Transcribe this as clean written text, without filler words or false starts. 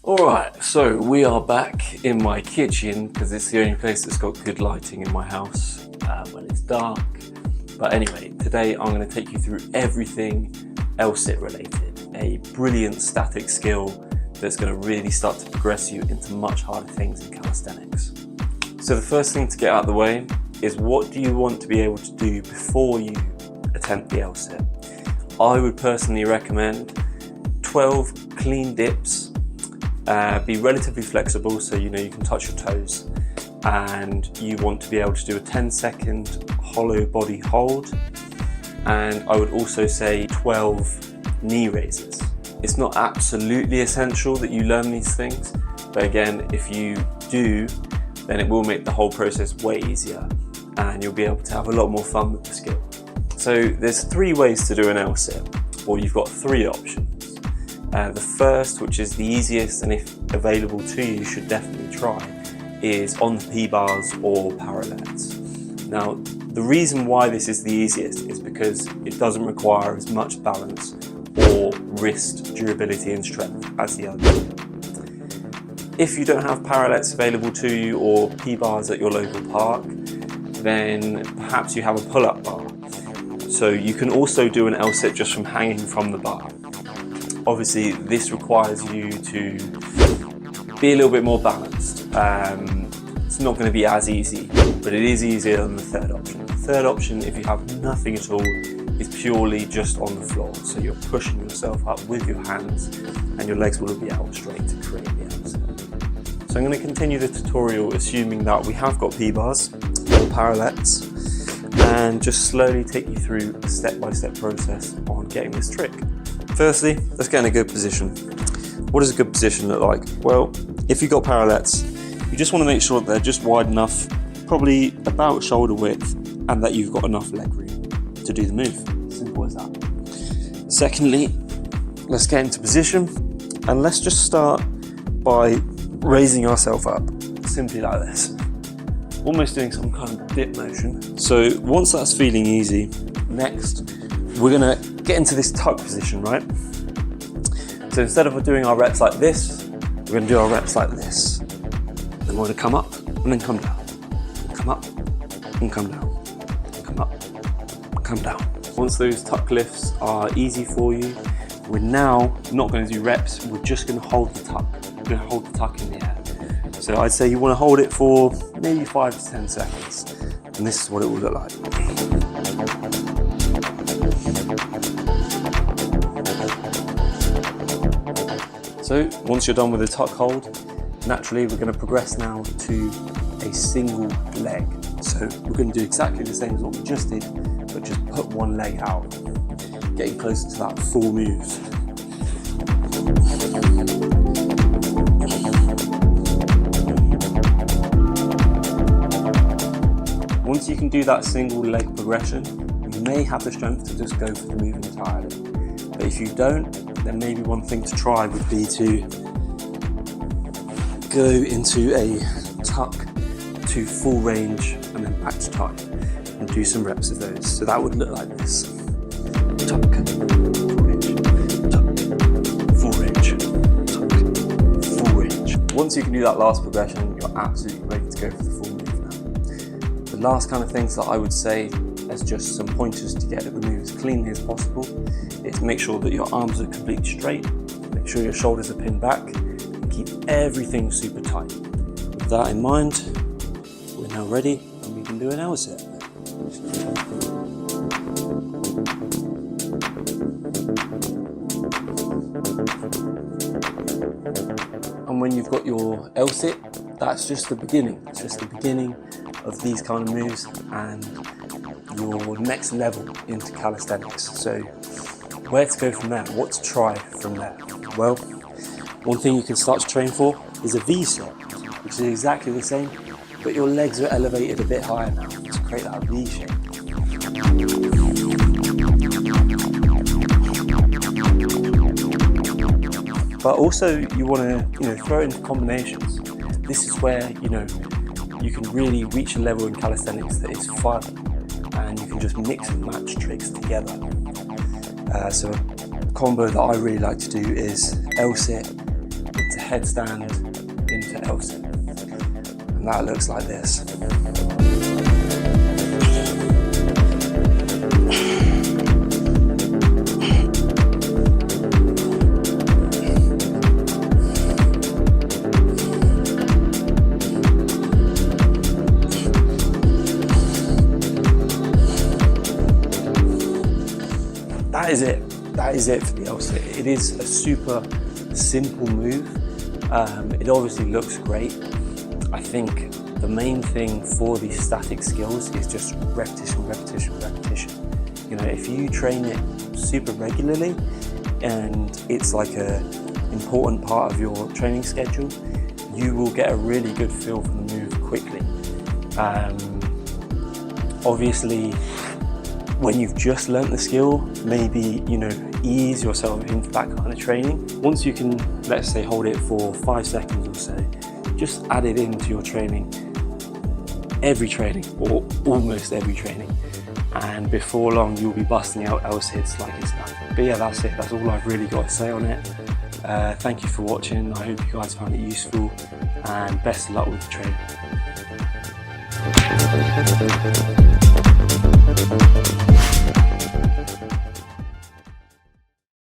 Alright, so we are back in my kitchen because it's the only place that's got good lighting in my house when it's dark. But anyway, today I'm going to take you through everything L-sit related, a brilliant static skill that's going to really start to progress you into much harder things in calisthenics. So the first thing to get out of the way is, what do you want to be able to do before you attempt the L-sit? I would personally recommend 12 clean dips. Be relatively flexible, so you can touch your toes, and you want to be able to do a 10-second hollow body hold, and I would also say 12 knee raises. It's not absolutely essential that you learn these things, but again, if you do, then it will make the whole process way easier and you'll be able to have a lot more fun with the skill. So there's 3 ways to do an L-sit, or you've got 3 options. The first, which is the easiest and if available to you, should definitely try, is on the P-bars or parallettes. Now, the reason why this is the easiest is because it doesn't require as much balance or wrist durability and strength as the other. If you don't have parallettes available to you or P-bars at your local park, then perhaps you have a pull-up bar. So you can also do an L-sit just from hanging from the bar. Obviously, this requires you to be a little bit more balanced. It's not going to be as easy, but it is easier than the third option. The third option, if you have nothing at all, is purely just on the floor. So you're pushing yourself up with your hands and your legs will be out straight to create the L-sit. So I'm going to continue the tutorial assuming that we have got P-bars or parallettes, and just slowly take you through a step-by-step process on getting this trick. Firstly, let's get in a good position. What does a good position look like? Well, if you've got parallettes, you just want to make sure that they're just wide enough, probably about shoulder width, and that you've got enough leg room to do the move. Simple as that. Secondly, let's get into position, and let's just start by raising ourselves up, simply like this. Almost doing some kind of dip motion. So once that's feeling easy, next, we're gonna get into this tuck position, right? So instead of doing our reps like this, we're gonna do our reps like this. Then we're gonna come up and then come down. Come up and come down. Come up, come down. Once those tuck lifts are easy for you, we're now not gonna do reps, we're just gonna hold the tuck. We're gonna hold the tuck in the air. So I'd say you wanna hold it for maybe 5 to 10 seconds. And this is what it will look like. So once you're done with the tuck hold, naturally we're going to progress now to a single leg. So we're going to do exactly the same as what we just did, but just put one leg out, getting closer to that full move. Once you can do that single leg progression, you may have the strength to just go for the move entirely. But if you don't, then maybe one thing to try would be to go into a tuck to full range and then back to tuck and do some reps of those. So that would look like this. Tuck, full range, tuck, full range, tuck, full range. Once you can do that last progression, you're absolutely ready to go for the full move now. The last kind of things that I would say as just some pointers to get the move as cleanly as possible is make sure that your arms are completely straight, make sure your shoulders are pinned back, and keep everything super tight. With that in mind, we're now ready and we can do an L-sit. And when you've got your L-sit, that's just the beginning. It's just the beginning of these kind of moves and your next level into calisthenics. So where to go from there? What to try from there? Well, one thing you can start to train for is a V-sit, which is exactly the same, but your legs are elevated a bit higher now to create that V shape. But also you want to throw it into combinations. This is where you can really reach a level in calisthenics that is fun, and you can just mix and match tricks together. So a combo that I really like to do is L-sit into headstand into L-sit. And that looks like this. That is it. That is it for the L-sit. It is a super simple move. It obviously looks great. I think the main thing for these static skills is just repetition, repetition, repetition. You know, if you train it super regularly and it's like an important part of your training schedule, you will get a really good feel for the move quickly. Obviously, when you've just learnt the skill, maybe, you know, ease yourself into that kind of training. Once you can, let's say, hold it for 5 seconds or so, just add it into your training, every training, or almost every training. And before long, you'll be busting out L-sits like it's nothing. But yeah, that's it. That's all I've really got to say on it. Thank you for watching. I hope you guys found it useful, and best of luck with the training.